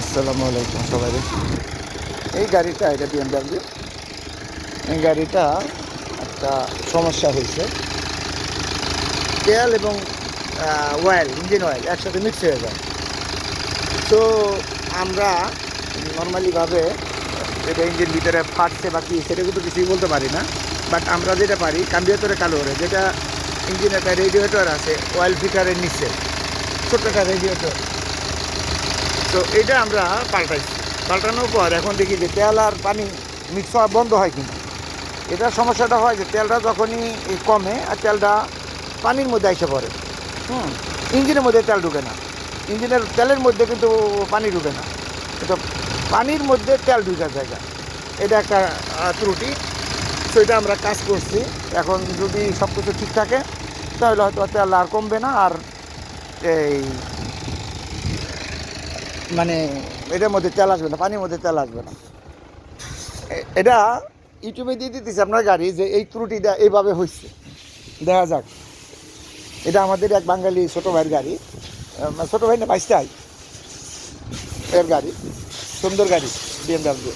আসসালামু আলাইকুম সবাই। এই গাড়িটা, এটা বিএমডাব্লিউ। এই গাড়িটা একটা সমস্যা হয়েছে, তেল এবং অয়েল, ইঞ্জিন অয়েল একসাথে মিক্স হয়ে যায়। তো আমরা নর্মালিভাবে এটা ইঞ্জিন ভিতরে ফাটছে বা কী সেটা কিন্তু কিছুই বলতে পারি না। বাট আমরা যেটা পারি, কার্বিউরেটরে কালো করে, যেটা ইঞ্জিনে একটা রেডিয়েটর আছে অয়েল ফিল্টারের নিচে, ছোট্ট একটা রেডিয়েটর। তো এটা আমরা পাল্টানোর পর এখন দেখি যে তেল আর পানি মিক্স হওয়া বন্ধ হয় কিনা। এটার সমস্যাটা হয় যে তেলটা যখনই কমে আর তেলটা পানির মধ্যে এসে পড়ে। ইঞ্জিনের মধ্যে তেল ঢুকে না, ইঞ্জিনের তেলের মধ্যে কিন্তু পানি ঢুকে না, কিন্তু পানির মধ্যে তেল ঢুকার জায়গা। এটা একটা ত্রুটি। তো এটা আমরা কাজ করছি। এখন যদি সব কিছু ঠিক থাকে তাহলে হয়তো তেল আর কমবে না, আর এই মানে এটার মধ্যে তেল আসবে না, পানির মধ্যে তেল আসবে না। এটা ইউটিউবে দিয়ে দিতেছে আপনার গাড়ি যে এই ত্রুটিটা এইভাবে হয়েছে, দেখা যাক। এটা আমাদের এক বাঙালি ছোটো ভাইয়ের গাড়ি, ছোটো ভাই না বাইশটাই এর গাড়ি, সুন্দর গাড়ি বিএমডাব্লিউ।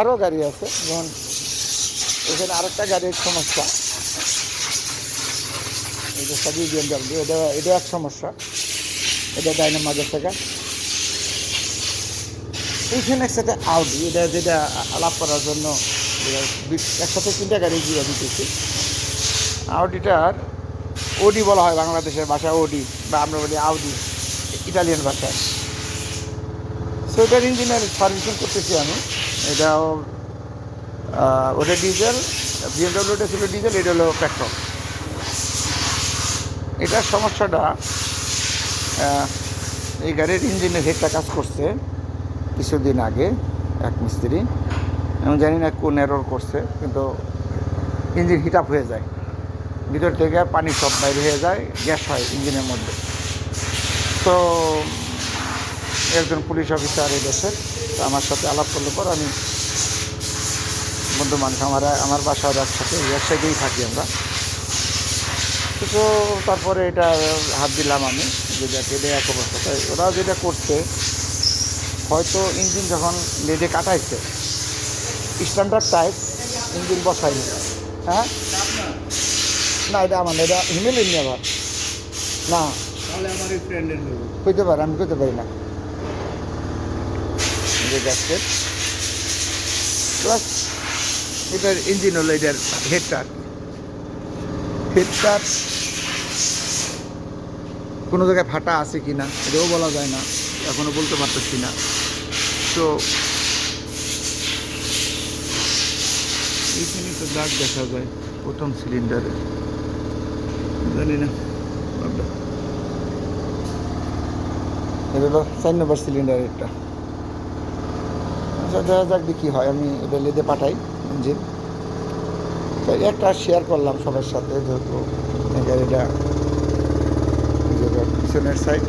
আরও গাড়ি আছে, যেমন এখানে আরেকটা গাড়ির সমস্যা, এটা সবই বিএমডাব্লিউ। এটা এক সমস্যা, এটা ডাইনামাগের থেকে। এইখানে একসাথে আউডি, এটা যেটা আলাপ করার জন্য একসাথে তিনটা গাড়ি দিয়ে দিতেছি। আউডিটার ওডি বলা হয় বাংলাদেশের ভাষায়, ওডি, বা আমরা বলি আউডি ইটালিয়ান ভাষায়। সো এটার ইঞ্জিনের সার্ভিসিং করতেছি আমি। এটাও ওটা ডিজেল, বিএমডাব্লিউটা ছিল ডিজেল, এটা হলো পেট্রোল। এটার সমস্যাটা, এই গাড়ির ইঞ্জিনের হেডটা কাজ করছে কিছুদিন আগে এক মিস্ত্রি, আমি জানি না কোন এরর করছে, কিন্তু ইঞ্জিন হিট আপ হয়ে যায়, ভিতর থেকে পানি সব বাইরে হয়ে যায়, গ্যাস হয় ইঞ্জিনের মধ্যে। তো একজন পুলিশ অফিসার এই দেশের, তো আমার সাথে আলাপ করলে পর আমি বন্ধু মানুষ, আমার বাসার একসাথে সাইডেই থাকি আমরা। তো তারপরে এটা হাত দিলাম আমি, যেটা এটা এক অবস্থা। তাই ওরা যেটা করছে, হয়তো ইঞ্জিন যখন লেডে কাটাইছে স্ট্যান্ডার্ড টাইপ ইঞ্জিন বসাইনি। হ্যাঁ, না এটা আমার না, এটা হিমেল নিয়ে আবার না, তাহলে আমার এই ফ্রেন্ডের নেব। হইতে পারে, আমি করতে পারি না। যে গ্যাসকেট প্লাস এটার ইঞ্জিন হলো এটার হেডটা, হেডটার কোনো জায়গায় ফাটা আছে কি না এটাও বলা যায় না, এখনও বলতে পারতেছি না। তো এইখানে তো দাগ দেখা যায় প্রথম সিলিন্ডারে, জানি না, এটা হলো 4 নম্বর সিলিন্ডার। এটা আচ্ছা, দেখা যাক কী হয়। আমি এটা লেদে পাঠাই ইঞ্জিন। তাই একটা শেয়ার করলাম সবার সাথে, যেহেতু গাড়িটা পিছনের সাইড।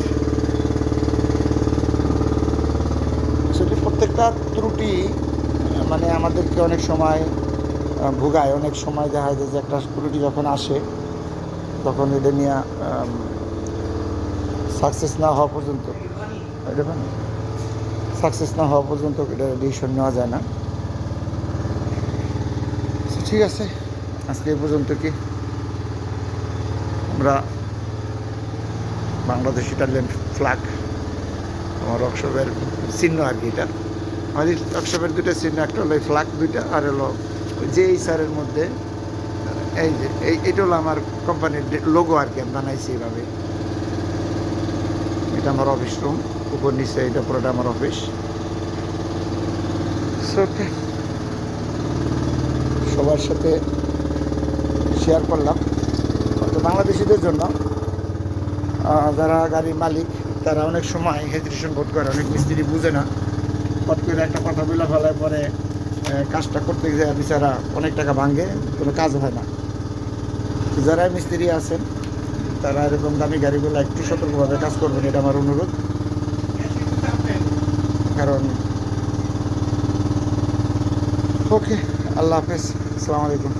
আসলে প্রত্যেকটা ত্রুটি মানে আমাদেরকে অনেক সময় ভোগায়। অনেক সময় দেখা যায় যে একটা ত্রুটি যখন আসে তখন এটা নিয়ে সাকসেস না হওয়া পর্যন্ত, এটা সাকসেস না হওয়া পর্যন্ত এটা ডিসিশন নেওয়া যায় না। ঠিক আছে, আজকে এই পর্যন্ত। কি আমরা বাংলাদেশ ইটালিয়ান ফ্ল্যাগ, আমার ওয়ার্কশপের চিহ্ন আর কি। এটা আমাদের ওয়ার্কশপের দুটো চিহ্ন, একটা হলো ফ্ল্যাগ দুইটা, আর হলো যে এই সারের মধ্যে এই যে এইটা হলো আমার কোম্পানির লোগো আর কি, আমি বানাইছি এইভাবে। এটা আমার অফিস রুম, উপর নিচে এটা পুরোটা আমার অফিস। ওকে, সবার সাথে শেয়ার করলাম। তো বাংলাদেশিদের জন্য, যারা গাড়ির মালিক, তারা অনেক সময় হেজিটেশন বোধ করে, অনেক মিস্ত্রি বুঝে না, হট করে একটা কথা বলে ফেলার পরে কাজটা করতে গিয়ে বিচারা অনেক টাকা ভাঙে, কোনো কাজ হয় না। যারা মিস্ত্রি আছেন তারা এরকম দামি গাড়িগুলো একটু সতর্কভাবে কাজ করবেন, এটা আমার অনুরোধ। কারণ ওকে, আল্লাহ হাফেজ, আসসালামু আলাইকুম।